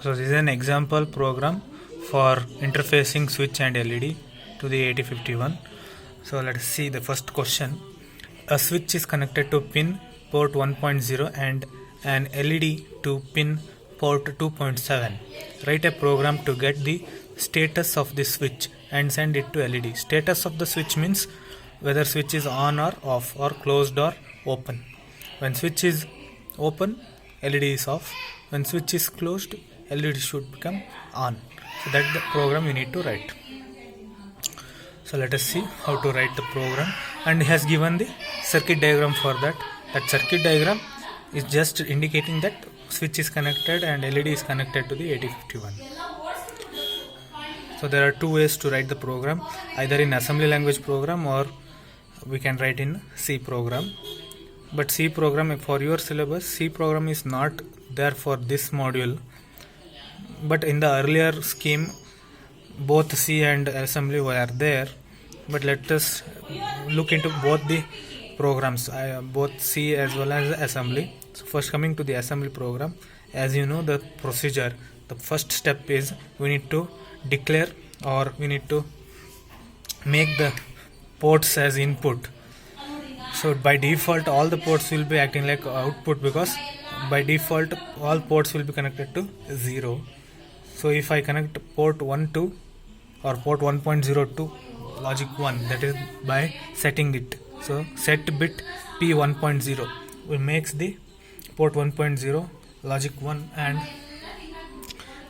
So this is an example program for interfacing switch and LED to the 8051. So let us see the first question. A switch is connected to pin port 1.0 and an LED to pin port 2.7. Write a program to get the status of the switch and send it to LED. Status of the switch means whether switch is on or off or closed or open. When switch is open, LED is off. When switch is closed, LED should become on. So that's the program you need to write. So let us see how to write the program, and he has given the circuit diagram for that. That circuit diagram is just indicating that switch is connected and LED is connected to the 8051. So there are two ways to write the program, either in assembly language program or we can write in C program. But C program, for your syllabus, C program is not there for this module. But in the earlier scheme, both C and assembly were there. But let us look into both the programs, both C as well as assembly. So first, coming to the assembly program, as you know the procedure, the first step is we need to declare or we need to make the ports as input. So by default all the ports will be acting like output, because by default all ports will be connected to 0. So if I connect port 1 to or port 1.0 to logic 1, that is by setting it. So set bit P 1.0 will makes the port 1.0 logic 1, and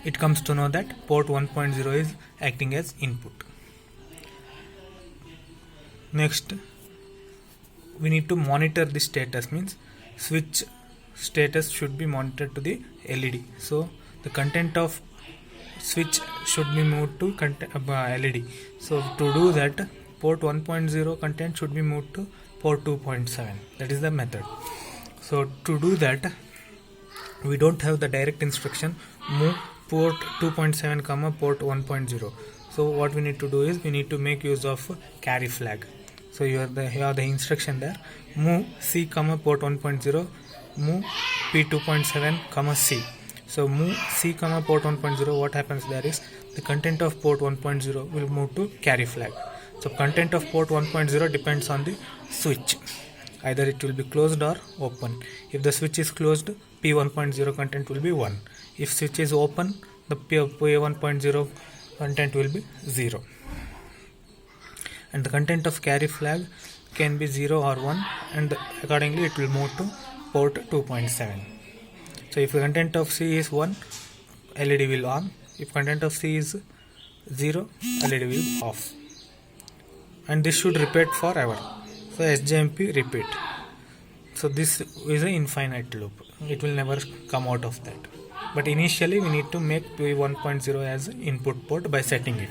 it comes to know that port 1.0 is acting as input. Next, we need to monitor the status, means switch status should be monitored to the LED. So the content of switch should be moved to LED. So to do that, port 1.0 content should be moved to port 2.7. That is the method. So to do that, we don't have the direct instruction move port 2.7 comma port 1.0. So what we need to do is we need to make use of carry flag. So here the instruction there, move C comma port 1.0, move P 2.7 comma C. So move C comma port 1.0, what happens there is the content of port 1.0 will move to carry flag. So content of port 1.0 depends on the switch, either it will be closed or open. If the switch is closed, P 1.0 content will be 1. If switch is open, the P 1.0 content will be 0. And the content of carry flag can be 0 or 1, and accordingly it will move to port 2.7. So if the content of C is 1, LED will on. If content of C is 0, LED will off. And this should repeat forever. So SJMP repeat. So this is an infinite loop. It will never come out of that. But initially we need to make P 1.0 as input port by setting it.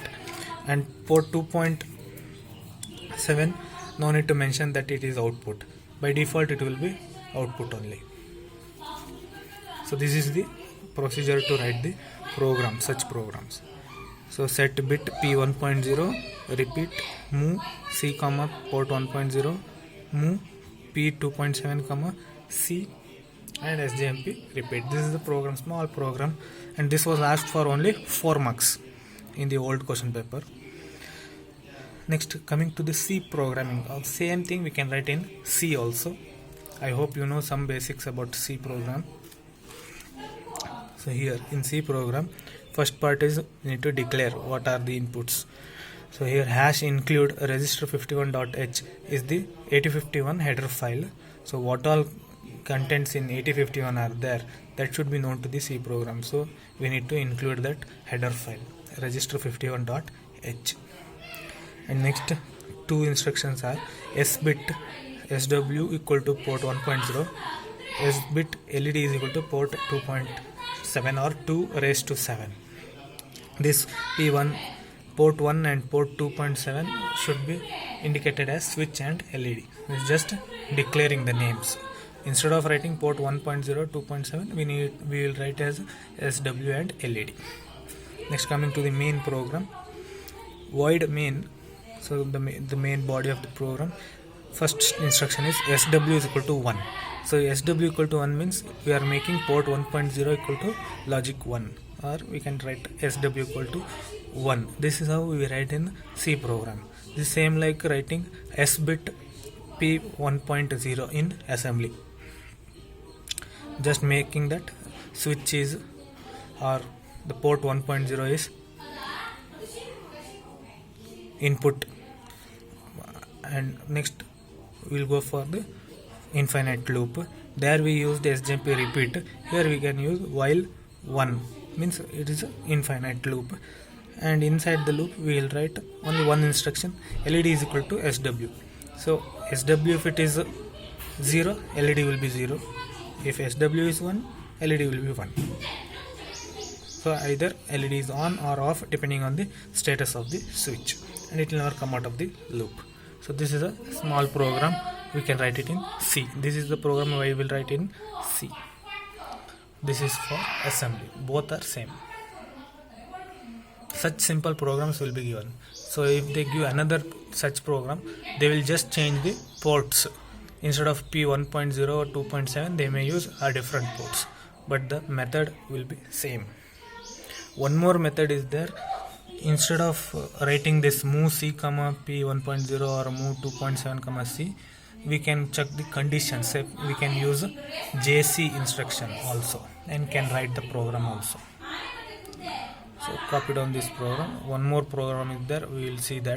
And port 2.7, no need to mention that it is output. By default it will be output only. So this is the procedure to write the program, such programs. So set bit P 1.0, repeat, move C comma port 1.0, move P 2.7 comma C, and SJMP repeat. This is the program, small program, and this was asked for only 4 marks in the old question paper. Next, coming to the C programming, same thing we can write in C also. I hope you know some basics about C program. So here in C program, first part is we need to declare what are the inputs. So here hash include register51.h is the 8051 header file. So what all contents in 8051 are there, that should be known to the C program. So we need to include that header file, register51.h. And next two instructions are S bit SW equal to port 1.0, S bit LED is equal to port 2.7 or 2 raised to 7. This P1, port 1 and port 2.7 should be indicated as switch and LED. It's just declaring the names. Instead of writing port 1.0, 2.7, we will write as SW and LED. Next, coming to the main program, void main. So the main body of the program, first instruction is SW is equal to 1. So SW equal to 1 means we are making port 1.0 equal to logic 1 or we can write SW equal to 1. This is how we write in C program. The same like writing S bit P 1.0 in assembly. Just making that switch is, or the port 1.0 is input. And next we'll go for the infinite loop. There we use the SJMP repeat. Here we can use while 1, means it is an infinite loop, and inside the loop we will write only one instruction, LED is equal to SW. So SW, if it is 0, LED will be 0. If SW is 1, LED will be 1. So either LED is on or off depending on the status of the switch, and it will never come out of the loop. So this is a small program, we can write it in C. This is the program I will write in C. This is for assembly. Both are same. Such simple programs will be given. So if they give another such program, they will just change the ports. Instead of P 1.0 or 2.7, they may use a different ports, but the method will be same. One more method is there. Instead of writing this move C comma P 1.0 or move 2.7 comma C, we can check the conditions. We can use JC instruction also and can write the program also. So copy down this program. One more program is there, we will see that.